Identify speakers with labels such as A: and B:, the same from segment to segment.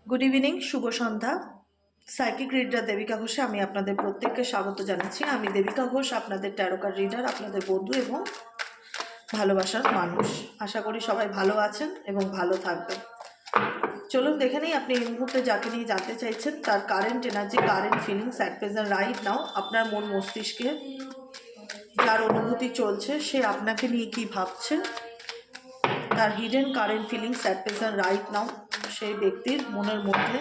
A: Good evening, শুভ সন্ধ্যা। Psychic reader Devika ঘোষে আমি আপনাদের প্রত্যেককে স্বাগত জানাচ্ছি। আমি দেবিকা ঘোষ, আপনাদের ট্যারোকার রিডার, আপনাদের বন্ধু এবং ভালোবাসার মানুষ। আশা করি সবাই ভালো আছেন এবং ভালো থাকবেন। চলুন দেখে নিই আপনি এই মুহূর্তে যাকে নিয়ে জানতে চাইছেন তার current energy, current feelings at present right নাও। আপনার মন মস্তিষ্কে যার অনুভূতি চলছে সে আপনাকে নিয়ে কি ভাবছে, তার hidden current feelings at present right নাও, সেই ব্যক্তির মনের মধ্যে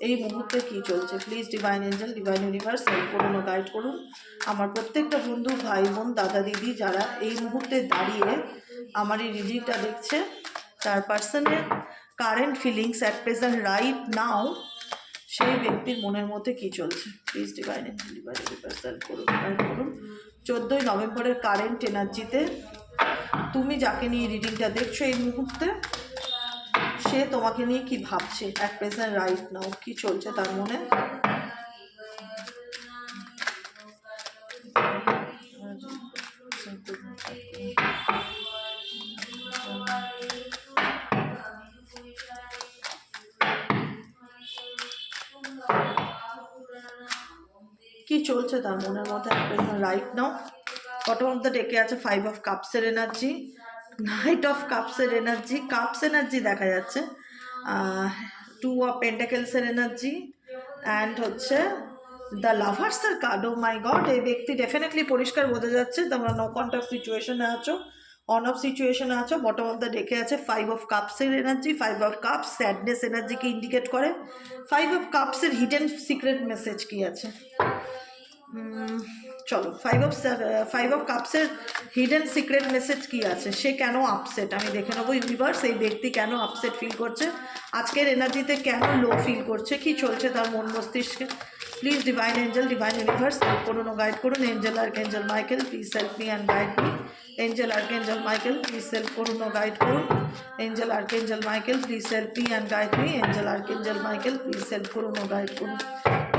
A: এই মুহূর্তে কি চলছে। Please divine angel, divine universe help করুন ও গাইড করুন আমার প্রত্যেকটা বন্ধু, ভাই বোন, দাদা দিদি যারা এই মুহূর্তে দাঁড়িয়ে আমার এই রিডিংটা দেখছে, তার পার্সনের current feelings at present right নাও, সেই ব্যক্তির মনের মধ্যে কি চলছে। Please divine angel, divine universe help করুন, গাইড করুন। 14ই নভেম্বরের কারেন্ট এনার্জিতে তুমি যাকে নিয়ে রিডিংটা দেখছো এই মুহূর্তে, সে তোমাকে নিয়ে কি ভাবছে অ্যাট প্রেজেন্ট রাইট নাও, কি চলছে তার মনে। কি চলছে তার মনের মধ্যে at present right now. Bottom of the ডেকে আছে 5 অফ কাপসের এনার্জি, নাইট অফ কাপসের এনার্জি, কাপস এনার্জি দেখা যাচ্ছে, 2 অফ পেন্টাকেলসের এনার্জি অ্যান্ড হচ্ছে দ্য লাভার্সের কার্ড। ও মাই গড, এই ব্যক্তি ডেফিনেটলি পরিষ্কার বোঝা যাচ্ছে তোমরা নো কন্ট্যাক্ট সিচুয়েশনে আছো, অন অফ সিচুয়েশনে আছো। বটম অফ দ্য ডেকে আছে 5 অফ কাপসের এনার্জি। 5 অফ কাপস স্যাডনেস এনার্জিকে ইন্ডিকেট করে। 5 অফ কাপসের হিডেন সিক্রেট মেসেজ কি আছে চলো। 5 অফ কাপসের হিডেন সিক্রেট মেসেজ কি আছে, সে কেন আপসেট আমি দেখে নেবো। ইউনিভার্স, এই ব্যক্তি কেন আপসেট ফিল করছে, আজকের এনার্জিতে কেন লো ফিল করছে, কি চলছে তার মন মস্তিষ্কে। Please divine angel, divine universe help করুন ও গাইড করুন। Angel archangel Michael please help me and guide me. Angel archangel Michael please help করুন ও গাইড করুন। Angel archangel Michael please help me and guide me. Angel archangel Michael please help করুন ও guide করুন।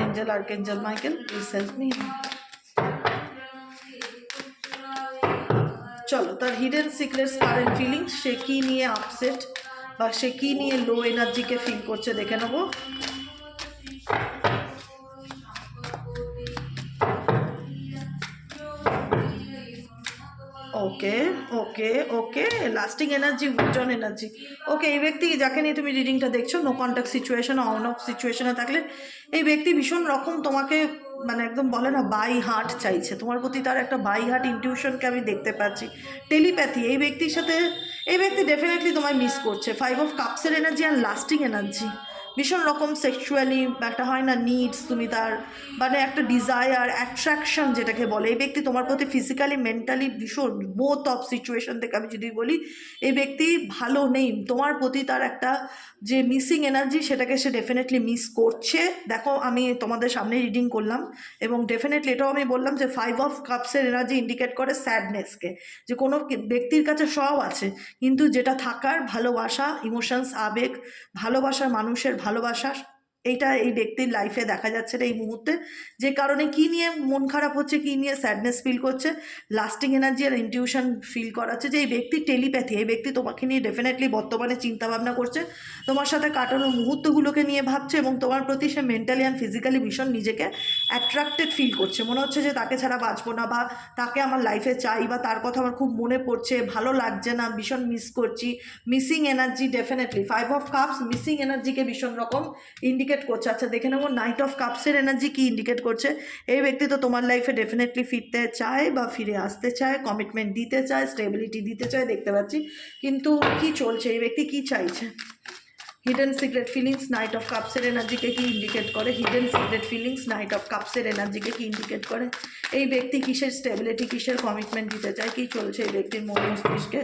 A: Angel archangel Michael please help me. চলো, তার hidden secrets current feelings, সে কী নিয়ে আপসেট বা সে কী নিয়ে লো এনার্জিকে ফিল করছে দেখে নেবো। Okay okay okay, lasting energy, withdrawn energy. Okay, এই ব্যক্তি যাকে নিয়ে তুমি রিডিংটা দেখছো no contact situation, on off সিচুয়েশনে থাকলে এই ব্যক্তি ভীষণ রকম তোমাকে মানে একদম বলে না বাই হার্ট চাইছে, তোমার প্রতি তার একটা বাই হার্ট ইনটিউশনকে আমি দেখতে পাচ্ছি, টেলিপ্যাথি। এই ব্যক্তির সাথে এই ব্যক্তি ডেফিনেটলি তোমায় মিস করছে। 5 অফ কাপসের এনার্জি অ্যান্ড লাস্টিং এনার্জি, ভীষণ রকম সেক্সুয়ালি একটা হয় না নিডস, তুমি তার মানে একটা ডিজায়ার, অ্যাট্রাকশন যেটাকে বলে, এই ব্যক্তি তোমার প্রতি ফিজিক্যালি মেন্টালি ভীষণ বোথ অফ সিচুয়েশন থেকে আমি যদি বলি এই ব্যক্তি ভালো নেই, তোমার প্রতি তার একটা যে মিসিং এনার্জি সেটাকে সে ডেফিনেটলি মিস করছে। দেখো, আমি তোমাদের সামনে রিডিং করলাম এবং ডেফিনেটলি এটাও আমি বললাম যে 5 অফ কাপসের এনার্জি ইন্ডিকেট করে স্যাডনেসকে, যে কোনো ব্যক্তির কাছে সব আছে কিন্তু যেটা থাকার ভালোবাসা, ইমোশনস, আবেগ, ভালোবাসার মানুষের ভালোবাসা, এইটা এই ব্যক্তির লাইফে দেখা যাচ্ছে না এই মুহূর্তে। যে কারণে কী নিয়ে মন খারাপ হচ্ছে, কী নিয়ে স্যাডনেস ফিল করছে, লাস্টিং এনার্জি আর ইনটিউশন ফিল করাচ্ছে যে এই ব্যক্তি টেলিপ্যাথি, এই ব্যক্তি তোমাকে নিয়ে ডেফিনেটলি বর্তমানে চিন্তাভাবনা করছে, তোমার সাথে কাটানো মুহূর্তগুলোকে নিয়ে ভাবছে এবং তোমার প্রতি সে মেন্টালি অ্যান্ড ফিজিক্যালি ভীষণ নিজেকে অ্যাট্রাক্টেড ফিল করছে। মনে হচ্ছে যে তাকে ছাড়া বাঁচবো না, বা তাকে আমার লাইফে চাই, বা তার কথা আমার খুব মনে পড়ছে, ভালো লাগছে না, ভীষণ মিস করছি। Missing energy definitely 5 of cups missing এনার্জিকে ভীষণ রকম ইন্ডিকেট করছে। আচ্ছা, দেখে নেবো নাইট অফ কাপসের এনার্জি কি ইন্ডিকেট করছে। এই ব্যক্তি তো তোমার লাইফে ডেফিনেটলি ফিরতে চায় বা ফিরে আসতে চায়, কমিটমেন্ট দিতে চায়, স্টেবিলিটি দিতে চায় দেখতে পাচ্ছি, কিন্তু কি চলছে, এই ব্যক্তি কি চাইছে। Hidden secret feelings knight of কাপসের এনার্জিকে কি ইন্ডিকেট করে, hidden secret feelings knight of কাপসের এনার্জিকে কি ইন্ডিকেট করে। এই ব্যক্তি কিসের স্টেবিলিটি, কিসের কমিটমেন্ট দিতে চায়, কি চলছে এই ব্যক্তির মন মস্তিষ্কে।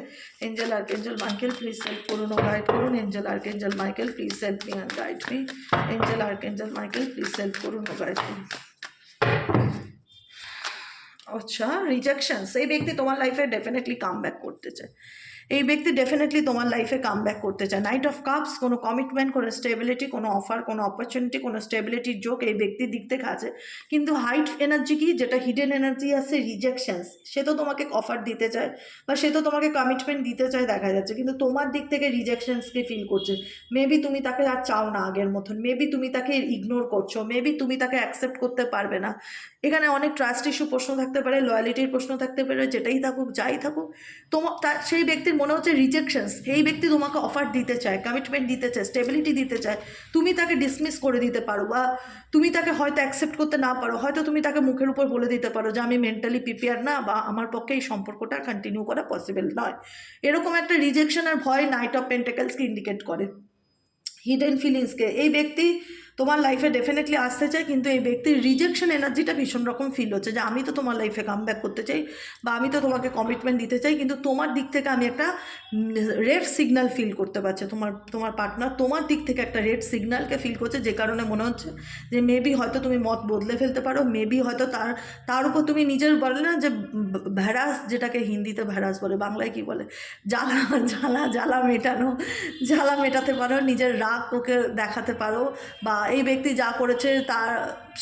A: Angel archangel Michael please help করুন ও গাইড করুন। Angel archangel Michael please help me and guide me. Angel archangel Michael please help করুন ও গাইড করুন। আচ্ছা, রিজেকশনস, এই ব্যক্তি তোমার লাইফে ডেফিনেটলি কাম ব্যাক করতে চায়। এই ব্যক্তি ডেফিনেটলি তোমার লাইফে কাম ব্যাক করতে চায়। নাইট অফ কাপস, কোনো কমিটমেন্ট, কোনো স্টেবিলিটি, কোনো অফার, কোনো অপরচুনিটি, কোনো স্টেবিলিটির যোগ এই ব্যক্তির দিক থেকে আছে। কিন্তু হাইট এনার্জি কি, যেটা হিডেন এনার্জি আছে রিজেকশনস, সে তো তোমাকে অফার দিতে চায় বা সে তো তোমাকে কমিটমেন্ট দিতে চায় দেখা যাচ্ছে, কিন্তু তোমার দিক থেকে রিজেকশনসকে ফিল করছে। মেবি তুমি তাকে আর চাও না আগের মতন, মেবি তুমি তাকে ইগনোর করছো, মেবি তুমি তাকে অ্যাকসেপ্ট করতে পারবে না। এখানে অনেক ট্রাস্ট ইস্যু প্রশ্ন থাকতে পারে, লয়ালিটির প্রশ্ন থাকতে পারে, যেটাই থাকুক যাই থাকুক তোমার সেই ব্যক্তির মনে হচ্ছে রিজেকশনস। এই ব্যক্তি তোমাকে অফার দিতে চায়, কমিটমেন্ট দিতে চায়, স্টেবিলিটি দিতে চায়, তুমি তাকে ডিসমিস করে দিতে পারো বা তুমি তাকে হয়তো অ্যাকসেপ্ট করতে না পারো, হয়তো তুমি তাকে মুখের উপর বলে দিতে পারো যে আমি মেন্টালি প্রিপেয়ার না বা আমার পক্ষে এই সম্পর্কটা কন্টিনিউ করা পসিবল নয়। এরকম একটা রিজেকশনের ভয় নাইট অফ পেন্টাকেলসকে ইন্ডিকেট করে। হিডেন ফিলিংসকে এই ব্যক্তি তোমার লাইফে ডেফিনেটলি আসতে চায়, কিন্তু এই ব্যক্তির রিজেকশন এনার্জিটা ভীষণ রকম ফিল হচ্ছে যে আমি তো তোমার লাইফে কাম ব্যাক করতে চাই বা আমি তো তোমাকে কমিটমেন্ট দিতে চাই, কিন্তু তোমার দিক থেকে আমি একটা রেড সিগন্যাল ফিল করতে পারছি। তোমার পার্টনার তোমার দিক থেকে একটা রেড সিগন্যালকে ফিল করছে, যে কারণে মনে হচ্ছে যে মেবি হয়তো তুমি মত বদলে ফেলতে পারো, মেবি হয়তো তার উপর তুমি নিজের বলে না যে ভ্যারাস, যেটাকে হিন্দিতে ভ্যারাস বলে, বাংলায় কি বলে, জ্বালা জ্বালা জ্বালা মেটানো, জ্বালা মেটাতে পারো, নিজের রাগ ওকে দেখাতে পারো, বা এই ব্যক্তি যা করেছে তার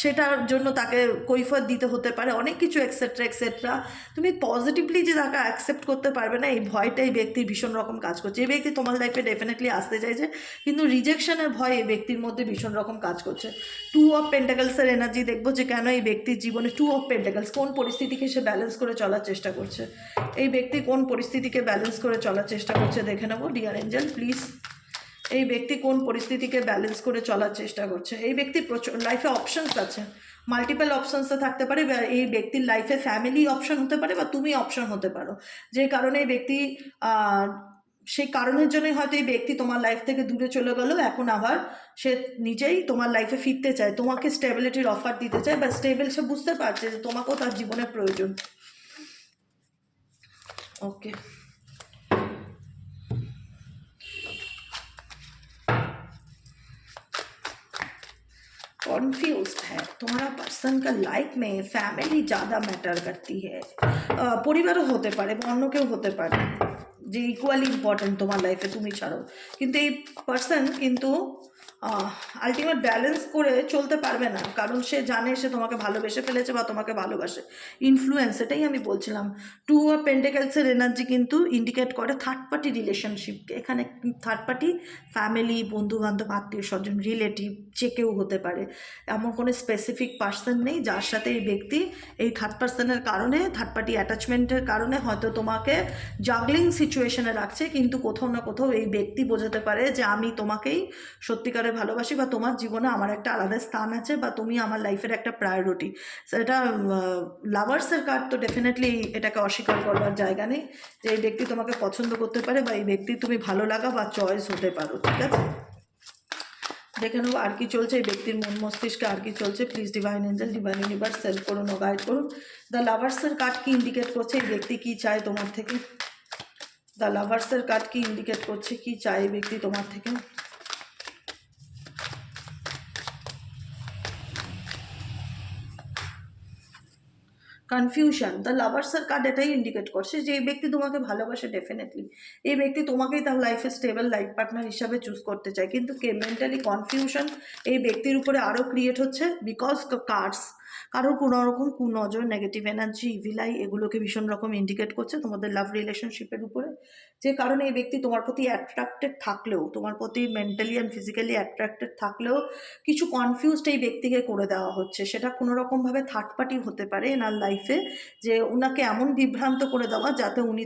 A: সেটার জন্য তাকে কৈফিয়ত দিতে হতে পারে, অনেক কিছু এক্সেট্রা এক্সেট্রা। তুমি পজিটিভলি যে তাকে অ্যাকসেপ্ট করতে পারবে না, এই ভয়টা এই ব্যক্তির ভীষণ রকম কাজ করছে। এই ব্যক্তি তোমার লাইফে ডেফিনেটলি আসতে চাইছে, কিন্তু রিজেকশনের ভয় এই ব্যক্তির মধ্যে ভীষণ রকম কাজ করছে। 2 অফ পেন্টাকেলসের এনার্জি দেখবো যে কেন এই ব্যক্তির জীবনে 2 অফ পেন্টাকেলস, কোন পরিস্থিতিকে সে ব্যালেন্স করে চলার চেষ্টা করছে, এই ব্যক্তি কোন পরিস্থিতিকে ব্যালেন্স করে চলার চেষ্টা করছে দেখে নেবো। ডিয়ার এঞ্জেল প্লিজ, এই ব্যক্তি কোন পরিস্থিতিকে ব্যালেন্স করে চলার চেষ্টা করছে। এই ব্যক্তির প্রচুর লাইফে অপশনস আছে, মাল্টিপল অপশনসে থাকতে পারে, বা এই ব্যক্তির লাইফে ফ্যামিলি অপশন হতে পারে বা তুমি অপশন হতে পারো, যে কারণে এই ব্যক্তি সেই কারণের জন্যই হয়তো এই ব্যক্তি তোমার লাইফ থেকে দূরে চলে গেল, এখন আবার সে নিজেই তোমার লাইফে ফিরতে চায়, তোমাকে স্টেবিলিটির অফার দিতে চায়, বা স্টেবল সে বুঝতে পারছে যে তোমাকেও তার জীবনে প্রয়োজন। ওকে, कॉन्फ्यूज्ड है, तुम्हारा पर्सन का लाइफ में फैमिली ज़्यादा मैटर करती है। পরিবারও হতে পারে, অন্য কেউ হতে পারে যে ইকুয়ালি ইম্পর্টেন্ট তোমার লাইফে তুমি ছাড়াও, কিন্তু এই পার্সন কিন্তু আলটিমেট ব্যালেন্স করে চলতে পারবে না, কারণ সে জানে সে তোমাকে ভালোবেসে ফেলেছে বা তোমাকে ভালোবাসে। ইনফ্লুয়েন্স, এটাই আমি বলছিলাম। 2 অফ পেন্টাকেলসের এনার্জি কিন্তু ইন্ডিকেট করে থার্ড পার্টি রিলেশনশিপকে। এখানে থার্ড পার্টি ফ্যামিলি, বন্ধুবান্ধব, আত্মীয় স্বজন, রিলেটিভ, যে কেউ হতে পারে, এমন কোনো স্পেসিফিক পার্সন নেই যার সাথে এই ব্যক্তি এই থার্ড পার্সনের কারণে, থার্ড পার্টি অ্যাটাচমেন্টের কারণে হয়তো তোমাকে জাগলিং সিচুয়েশনে রাখছে, কিন্তু কোথাও না কোথাও এই ব্যক্তি বোঝাতে পারে যে আমি তোমাকেই সত্যিকারে ভালোবাসি বা তোমার জীবনে আমার একটা আলাদা স্থান আছে বা তুমি আমার লাইফের একটা প্রায়োরিটি। সেটা লাভার্সের কার্ড তো ডেফিনেটলি এটাকে অস্বীকার করবার জায়গা নেই, যে এই ব্যক্তি তোমাকে পছন্দ করতে পারে বা এই ব্যক্তি তুমি ভালো লাগা বা চয়েস হতে পারো। ঠিক আছে, দেখে নেবো আর কি চলছে এই ব্যক্তির মন মস্তিষ্কে, আর কি চলছে। Please divine angel, divine universe help করুন ও গাইড করুন। দ্য লাভার্সের কার্ড কি ইন্ডিকেট করছে এই ব্যক্তি কি চায় তোমার থেকে? দ্য লাভার্সের কার্ড কি ইন্ডিকেট করছে, কি চায় এই ব্যক্তি তোমার থেকে? কনফিউশন, দ্য লাভার্সের কার্ড এটাই ইন্ডিকেট করছে যে এই ব্যক্তি তোমাকে ভালোবাসে ডেফিনেটলি, এই ব্যক্তি তোমাকেই তার লাইফে স্টেবল লাইফ পার্টনার হিসাবে চুজ করতে চায়, কিন্তু মেন্টালি কনফিউশন এই ব্যক্তির উপরে আরও ক্রিয়েট হচ্ছে বিকজ কার্ডস কারোর কোনো রকম কুনজর, নেগেটিভ এনার্জি, ইভিলাই, এগুলোকে ভীষণ রকম ইন্ডিকেট করছে তোমাদের লাভ রিলেশনশিপের উপরে, যে কারণে এই ব্যক্তি তোমার প্রতি অ্যাট্রাক্টেড থাকলেও, তোমার প্রতি মেন্টালি অ্যান্ড ফিজিক্যালি অ্যাট্রাক্টেড থাকলেও কিছু কনফিউজড এই ব্যক্তিকে করে দেওয়া হচ্ছে। সেটা কোনো রকমভাবে থার্ড পার্টি হতে পারে এনার লাইফে, যে ওনাকে এমন বিভ্রান্ত করে দেওয়া যাতে উনি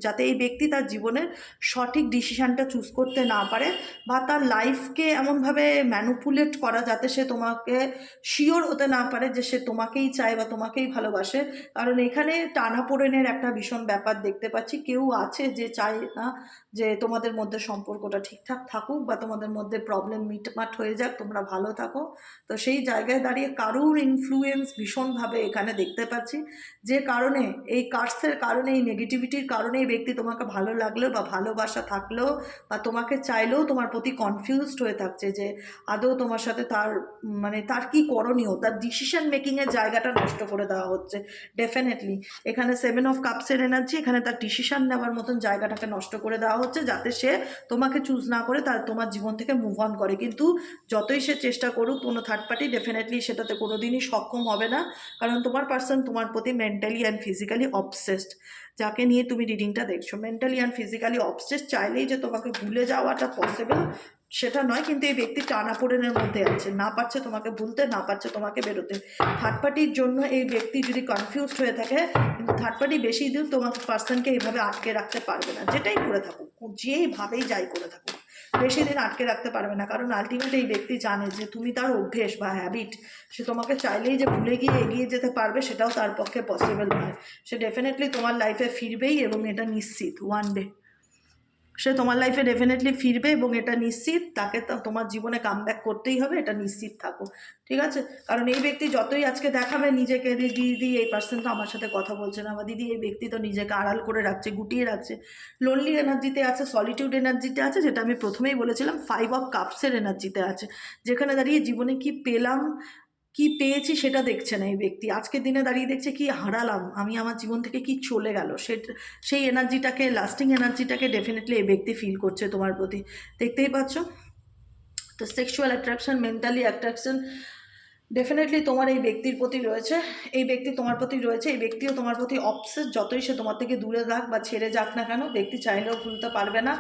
A: যাতে এই ব্যক্তি তার জীবনের সঠিক ডিসিশানটা চুজ করতে না পারে, বা তার লাইফকে এমনভাবে ম্যানুপুলেট করা যাতে সে তোমাকে শিওর হতে না পারে যে সে তোমাকেই চায় বা তোমাকেই ভালোবাসে। কারণ এখানে টানাপোড়েনের একটা ভীষণ ব্যাপার দেখতে পাচ্ছি, কেউ আছে যে চায় না যে তোমাদের মধ্যে সম্পর্কটা ঠিকঠাক থাকুক বা তোমাদের মধ্যে প্রবলেম মিটমাট হয়ে যাক, তোমরা ভালো থাকো। তো সেই জায়গায় দাঁড়িয়ে কারুর ইনফ্লুয়েন্স ভীষণভাবে এখানে দেখতে পাচ্ছি, যে কারণে এই কার্সের কারণে, এই নেগেটিভিটির কারণে এই ব্যক্তি তোমাকে ভালো লাগলেও বা ভালোবাসা থাকলেও বা তোমাকে চাইলেও তোমার প্রতি কনফিউজড হয়ে থাকছে যে আদৌ তোমার সাথে তার মানে তার কী করণীয়, তার ডিসিশন মেকিংয়ের জায়গাটা নষ্ট করে দেওয়া হচ্ছে ডেফিনেটলি। এখানে 7 অফ কাপসের এনার্জি, এখানে তার ডিসিশন নেওয়ার মতন জায়গাটাকে নষ্ট করে দেওয়া হচ্ছে যাতে সে তোমাকে চুজ না করে তার তোমার জীবন থেকে মুভ অন করে। কিন্তু যতই সে চেষ্টা করুক কোনো থার্ড পার্টি ডেফিনেটলি সেটাতে কোনো দিনই সক্ষম হবে না, কারণ তোমার পার্সন তোমার প্রতি মেন্টালি অ্যান্ড ফিজিক্যালি অবসেসড। যাকে নিয়ে তুমি রিডিংটা দেখছো মেন্টালি অ্যান্ড ফিজিক্যালি অবসেসড, চাইলেই যে তোমাকে ভুলে যাওয়াটা পসিবল সেটা নয়, কিন্তু এই ব্যক্তি টানাপোড়েনের মধ্যে আছে, না পারছে তোমাকে ভুলতে, না পারছে তোমাকে বেরোতে। থার্ড পার্টির জন্য এই ব্যক্তি যদি কনফিউজড হয়ে থাকে, কিন্তু থার্ড পার্টি বেশি দিন তোমার পার্সনকে এইভাবে আটকে রাখতে পারবে না, যেটাই করে থাকুক, যেইভাবেই যাই করে থাকুক বেশি দিন আটকে রাখতে পারবে না, কারণ আলটিমেটলি এই ব্যক্তি জানে যে তুমি তার অভ্যেস বা হ্যাবিট, সে তোমাকে চাইলেই যে ভুলে গিয়ে এগিয়ে যেতে পারবে সেটাও তার পক্ষে পসিবল নয়। সে ডেফিনেটলি তোমার লাইফে ফিরবেই এবং এটা নিশ্চিত, ওয়ান ডে সে তোমার লাইফে ডেফিনেটলি ফিরবে এবং এটা নিশ্চিত, তাকে তোমার জীবনে কামব্যাক করতেই হবে, এটা নিশ্চিত থাকো, ঠিক আছে? কারণ এই ব্যক্তি যতই আজকে দেখাবে নিজেকে, দিদি এই পার্সন তো আমার সাথে কথা বলছে না, বা দিদি এই ব্যক্তি তো নিজেকে আড়াল করে রাখছে, গুটিয়ে রাখছে, লোনলি এনার্জিতে আছে, সলিটিউড এনার্জিতে আছে, যেটা আমি প্রথমেই বলেছিলাম 5 অফ কাপসের এনার্জিতে আছে, যেখানে দাঁড়িয়ে জীবনে কি পেলাম কি পেয়েছি সেটা দেখছে না এই ব্যক্তি, আজকের দিনে দাঁড়িয়ে দেখছে কি হারালাম আমি, আমার জীবন থেকে কি চলে গেল, সেই এনার্জিটাকে, লাস্টিং এনার্জিটাকে ডেফিনেটলি এই ব্যক্তি ফিল করছে তোমার প্রতি, দেখতেই পাচ্ছ। তো sexual attraction, mentally attraction definitely তোমার এই ব্যক্তির প্রতি রয়েছে, এই ব্যক্তি তোমার প্রতি রয়েছে, এই ব্যক্তিও তোমার প্রতি অবসেস, যতই সে তোমার থেকে দূরে যাক বা ছেড়ে যাক না কেন, ব্যক্তি চাইলেও ভুলতে পারবে না,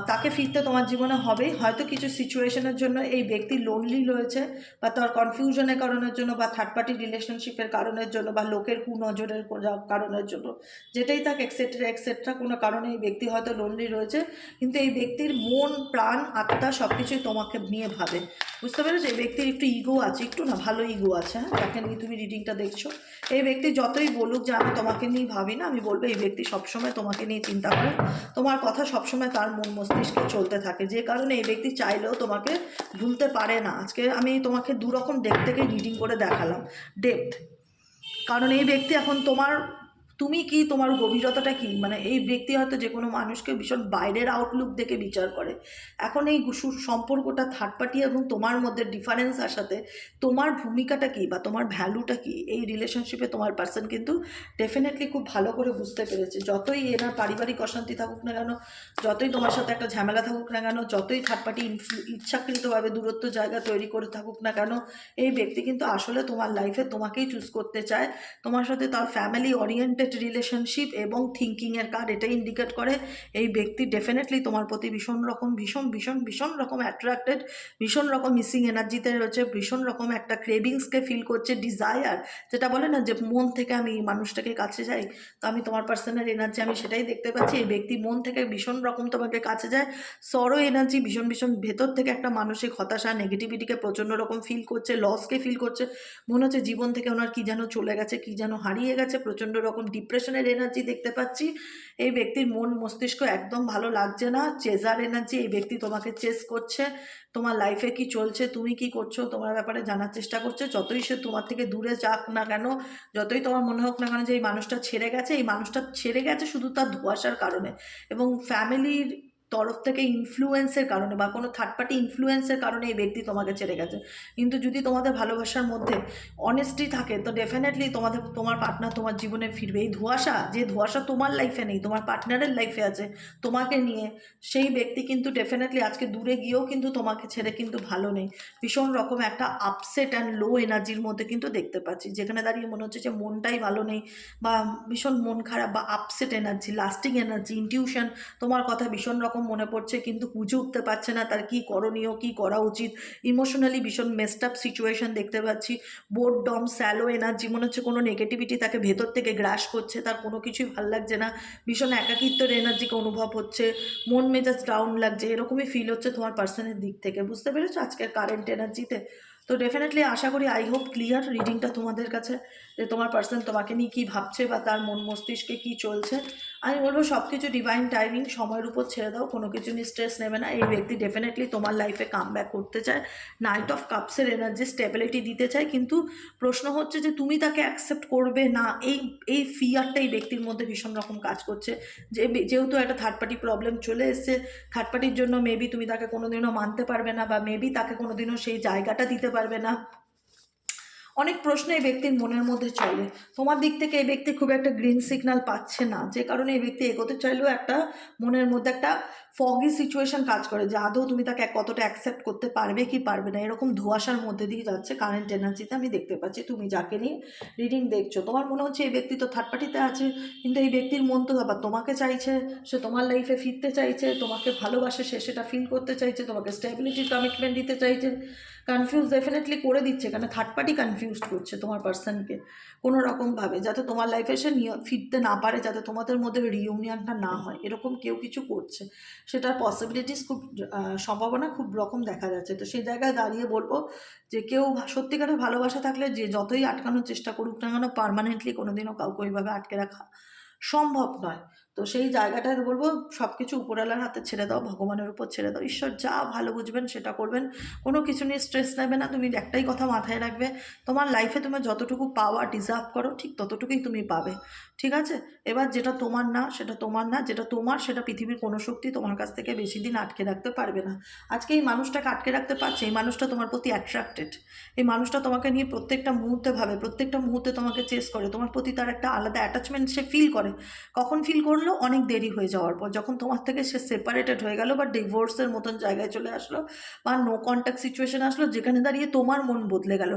A: তাকে ফিরতে তোমার জীবনে হবেই। হয়তো কিছু সিচুয়েশনের জন্য এই ব্যক্তি লোনলি রয়েছে, বা তার কনফিউশনের কারণের জন্য, বা থার্ড পার্টি রিলেশনশিপের কারণের জন্য, বা লোকের কুনজরের কারণের জন্য, যেটাই থাক এক্সেট্রা এক্সেট্রা, কোনো কারণে এই ব্যক্তি হয়তো লোনলি রয়েছে, কিন্তু এই ব্যক্তির মন প্রাণ আত্মা সব কিছুই তোমাকে নিয়ে ভাবে, বুঝতে পেরেছো? এই ব্যক্তির একটু ইগো আছে, একটু না ভালো ইগো আছে, হ্যাঁ, যাকে নিয়ে তুমি রিডিংটা দেখছো। এই ব্যক্তি যতই বলুক যে আমি তোমাকে নিয়ে ভাবি না, আমি বলবো এই ব্যক্তি সবসময় তোমাকে নিয়ে চিন্তা করে, তোমার কথা সবসময় তার মন মস্তিষ্কে চলতে থাকে, যে কারণে এই ব্যক্তি চাইলেও তোমাকে ভুলতে পারে না। আজকে আমি তোমাকে দুরকম ডেপ থেকে রিডিং করে দেখালাম, ডেপথ, কারণ এই ব্যক্তি এখন তুমি কি, তোমার গভীরতাটা কি, মানে এই ব্যক্তি হয়তো যে কোনো মানুষকে ভীষণ বাইরের আউটলুক দেখে বিচার করে, এখন এই সম্পর্কটা থার্ড পার্টি এবং তোমার মধ্যে ডিফারেন্স আসাতে তোমার ভূমিকাটা কি বা তোমার ভ্যালুটা কি এই রিলেশনশিপে তোমার পার্সন কিন্তু ডেফিনেটলি খুব ভালো করে বুঝতে পেরেছে। যতই এনার পারিবারিক অশান্তি থাকুক না কেন, যতই তোমার সাথে একটা ঝামেলা থাকুক না কেন, যতই থার্ড পার্টি ইচ্ছাকৃতভাবে দূরত্ব জায়গা তৈরি করে থাকুক না কেন, এই ব্যক্তি কিন্তু আসলে তোমার লাইফে তোমাকেই চুজ করতে চায়, তোমার সাথে তার ফ্যামিলি ওরিয়েন্টেড রিলেশনশিপ এবং থিঙ্কিংয়ের কার্ড এটা ইন্ডিকেট করে। এই ব্যক্তি ডেফিনেটলি তোমার প্রতি ভীষণ রকম ভীষণ রকম অ্যাট্রাক্টেড, ভীষণ রকম মিসিং এনার্জিতে রয়েছে, ভীষণ রকম একটা ক্রেভিংসকে ফিল করছে, ডিজায়ার, যেটা বলে না যে মন থেকে আমি মানুষটাকে কাছে যাই, তো আমি তোমার পার্সনের এনার্জি আমি সেটাই দেখতে পাচ্ছি। এই ব্যক্তি মন থেকে ভীষণ রকম তোমাকে কাছে যায়, সরো এনার্জি, ভীষণ ভেতর থেকে একটা মানসিক হতাশা, নেগেটিভিটিকে প্রচণ্ড রকম ফিল করছে, লসকে ফিল করছে, মনে হচ্ছে জীবন থেকে ওনার কী যেন চলে গেছে, কী যেন হারিয়ে গেছে, প্রচণ্ড রকম ডিপ্রেশনের এনার্জি দেখতে পাচ্ছি। এই ব্যক্তির মন মস্তিষ্ক একদম ভালো লাগছে না, চেজার এনার্জি, এই ব্যক্তি তোমাকে চেস করছে, তোমার লাইফে কি চলছে, তুমি কি করছো, তোমার ব্যাপারে জানার চেষ্টা করছে, যতই সে তোমার থেকে দূরে যাক না কেন, যতই তোমার মনে হোক না কেন যে এই মানুষটা ছেড়ে গেছে, এই মানুষটা ছেড়ে গেছে শুধু তার ধোঁয়াশার কারণে এবং ফ্যামিলির তরফ থেকে ইনফ্লুয়েন্সের কারণে বা কোনো থার্ড পার্টি ইনফ্লুয়েন্সের কারণে এই ব্যক্তি তোমাকে ছেড়ে গেছে। কিন্তু যদি তোমাদের ভালোবাসার মধ্যে অনেস্টি থাকে তো ডেফিনেটলি তোমার পার্টনার তোমার জীবনে ফিরবে। এই ধোঁয়াশা, যে ধোঁয়াশা তোমার লাইফে নেই, তোমার পার্টনারের লাইফে আছে তোমাকে নিয়ে, সেই ব্যক্তি কিন্তু ডেফিনেটলি আজকে দূরে গিয়েও কিন্তু তোমাকে ছেড়ে কিন্তু ভালো নেই, ভীষণ রকম একটা আপসেট অ্যান্ড লো এনার্জির মধ্যে কিন্তু দেখতে পাচ্ছি, যেখানে দাঁড়িয়ে মনে হচ্ছে যে মনটাই ভালো নেই বা ভীষণ মন খারাপ বা upset energy, lasting energy, intuition, তোমার কথা ভীষণ রকম মনে পড়ছে কিন্তু বুঝে উঠতে পারছে না তার কী করণীয়, কী করা উচিত, ইমোশনালি ভীষণ মেসড আপ সিচুয়েশন দেখতে পাচ্ছি, বোরডম, স্যালো এনার্জি, মনে হচ্ছে কোনো নেগেটিভিটি তাকে ভেতর থেকে গ্রাস করছে, তার কোনো কিছুই ভাল লাগছে না, ভীষণ একাকিত্বের এনার্জিকে অনুভব হচ্ছে, মন মেজাজ ডাউন লাগছে, এরকমই ফিল হচ্ছে তোমার পার্সনের দিক থেকে, বুঝতে পেরেছো আজকের কারেন্ট এনার্জিতে। তো ডেফিনেটলি আশা করি আই হোপ ক্লিয়ার রিডিংটা তোমাদের কাছে, যে তোমার পার্সন তোমাকে নিয়ে কী ভাবছে বা তার মন মস্তিষ্কে কী চলছে। আমি বলবো সব কিছু ডিভাইন টাইমিং, সময়ের উপর ছেড়ে দাও, কোনো কিছু নিয়ে স্ট্রেস নেবে না। এই ব্যক্তি ডেফিনেটলি তোমার লাইফে কাম ব্যাক করতে চায়, নাইট অফ কাপসের এনার্জি স্টেবিলিটি দিতে চায়, কিন্তু প্রশ্ন হচ্ছে যে তুমি তাকে অ্যাকসেপ্ট করবে না, এই ফিয়ারটা এই ব্যক্তির মধ্যে ভীষণ রকম কাজ করছে, যেহেতু একটা থার্ড পার্টি প্রবলেম চলে এসছে, থার্ড পার্টির জন্য মেবি তুমি তাকে কোনোদিনও মানতে পারবে না বা মেবি তাকে কোনোদিনও সেই জায়গাটা দিতে পারবে না, অনেক প্রশ্ন এই ব্যক্তির মনের মধ্যে চলে, তোমার দিক থেকে এই ব্যক্তি খুব একটা গ্রিন সিগন্যাল পাচ্ছে না, যে কারণে এই ব্যক্তি এগোতে চাইলেও একটা মনের মধ্যে একটা ফগি সিচুয়েশন কাজ করে যে আদৌ তুমি তাকে কতটা অ্যাকসেপ্ট করতে পারবে কি পারবে না, এরকম ধোঁয়াশার মধ্যে দিয়ে যাচ্ছে কারেন্ট এনার্জিতে আমি দেখতে পাচ্ছি। তুমি যাকে নিয়ে রিডিং দেখছো তোমার মনে হচ্ছে এই ব্যক্তি তো থার্ড পার্টিতে আছে, কিন্তু এই ব্যক্তির মন তো আবার তোমাকে চাইছে, সে তোমার লাইফে ফিরতে চাইছে, তোমাকে ভালোবাসে, সে সেটা ফিল করতে চাইছে, তোমাকে স্টেবিলিটির কমিটমেন্ট দিতে চাইছে। কনফিউজ ডেফিনেটলি করে দিচ্ছে, কারণ থার্ড পার্টি কনফিউজ করছে তোমার পার্সনকে কোনো রকমভাবে, যাতে তোমার লাইফে সে ফিরতে না পারে, যাতে তোমাদের মধ্যে রিইউনিয়নটা না হয়, এরকম কেউ কিছু করছে, সেটার পসিবিলিটিস খুব সম্ভাবনা খুব রকম দেখা যাচ্ছে। তো সেই জায়গায় দাঁড়িয়ে বলবো যে কেউ সত্যিকারের ভালোবাসা থাকলে যে যতই আটকানোর চেষ্টা করুক না কেন, পার্মানেন্টলি কোনোদিনও কাউকে ওইভাবে আটকে রাখা সম্ভব নয়। তো সেই জায়গাটায় বলবো সব কিছু উপরওয়ালার হাতে ছেড়ে দাও, ভগবানের উপর ছেড়ে দাও, ঈশ্বর যা ভালো বুঝবেন সেটা করবেন, কোনো কিছু নিয়ে স্ট্রেস নেবে না। তুমি একটাই কথা মাথায় রাখবে, তোমার লাইফে তুমি যতটুকু পাওয়া ডিজার্ভ করো ঠিক ততটুকুই তুমি পাবে, ঠিক আছে? এবার যেটা তোমার না সেটা তোমার না, যেটা তোমার সেটা পৃথিবীর কোনো শক্তি তোমার কাছ থেকে বেশি দিন আটকে রাখতে পারবে না। আজকে এই মানুষটাকে আটকে রাখতে পারছে, এই মানুষটা তোমার প্রতি অ্যাট্রাক্টেড, এই মানুষটা তোমাকে নিয়ে প্রত্যেকটা মুহূর্তে ভাবে, প্রত্যেকটা মুহূর্তে তোমাকে চেস করে, তোমার প্রতি তার একটা আলাদা অ্যাটাচমেন্ট সে ফিল করে। কখন ফিল করলো? অনেক দেরি হয়ে যাওয়ার পর, যখন তোমার থেকে সে সেপারেটেড হয়ে গেল বা ডিভোর্সের মতন জায়গায় চলে আসলো বা নো কন্ট্যাক্ট সিচুয়েশন আসলো, যেখানে দাঁড়িয়ে তোমার মন বদলে গেল।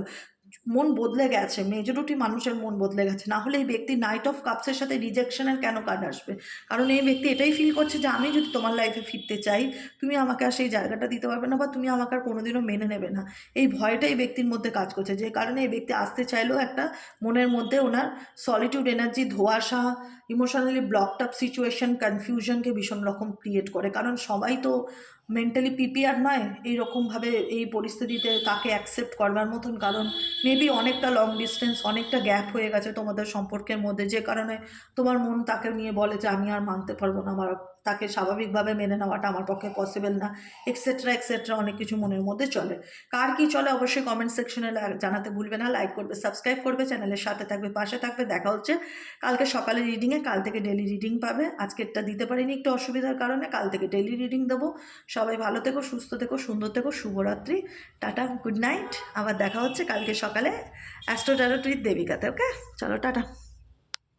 A: মন বদলে গেছে, মেজরিটি মানুষের মন বদলে গেছে, না হলে এই ব্যক্তি নাইট অফ কাপসের সাথে রিজেকশনের কেন কার্ড আসবে? কারণ এই ব্যক্তি এটাই ফিল করছে যে আমি যদি তোমার লাইফে ফিরতে চাই তুমি আমাকে আর সেই জায়গাটা দিতে পারবে না, বা তুমি আমাকে আর কোনোদিনও মেনে নেবে না। এই ভয়টা এই ব্যক্তির মধ্যে কাজ করছে, যে কারণে এই ব্যক্তি আসতে চাইলেও একটা মনের মধ্যে ওনার সলিটিউড এনার্জি, ধোঁয়াশা, ইমোশনালি ব্লকড আপ সিচুয়েশন, কনফিউশনকে ভীষণ রকম ক্রিয়েট করে। কারণ সবাই তো মেন্টালি প্রিপেয়ার নয় এইরকমভাবে এই পরিস্থিতিতে তাকে অ্যাকসেপ্ট করবার মতন, কারণ মেবি অনেকটা লং ডিস্টেন্স, অনেকটা গ্যাপ হয়ে গেছে তোমাদের সম্পর্কের মধ্যে, যে কারণে তোমার মন তাকে নিয়ে বলে যে আমি আর মানতে পারবো না, আমার তাকে স্বাভাবিকভাবে মেনে নেওয়াটা আমার পক্ষে পসিবল না, এক্সেট্রা এক্সেট্রা অনেক কিছু মনের মধ্যে চলে। কার কী চলে অবশ্যই কমেন্ট সেকশনে জানাতে ভুলবে না, লাইক করবে, সাবস্ক্রাইব করবে, চ্যানেলের সাথে থাকবে, পাশে থাকবে। দেখা হচ্ছে কালকে সকালে রিডিংয়ে, কাল থেকে ডেলি রিডিং পাবে। আজকেরটা দিতে পারিনি একটু অসুবিধার কারণে, কাল থেকে ডেলি রিডিং দেবো। সবাই ভালো থেকো, সুস্থ থেকো, সুন্দর থেকো, শুভরাত্রি, টাটা, গুড নাইট। আবার দেখা হচ্ছে কালকে সকালে অ্যাস্ট্রো ট্যারোটির দেবিকাতে। ওকে, চলো টাটা।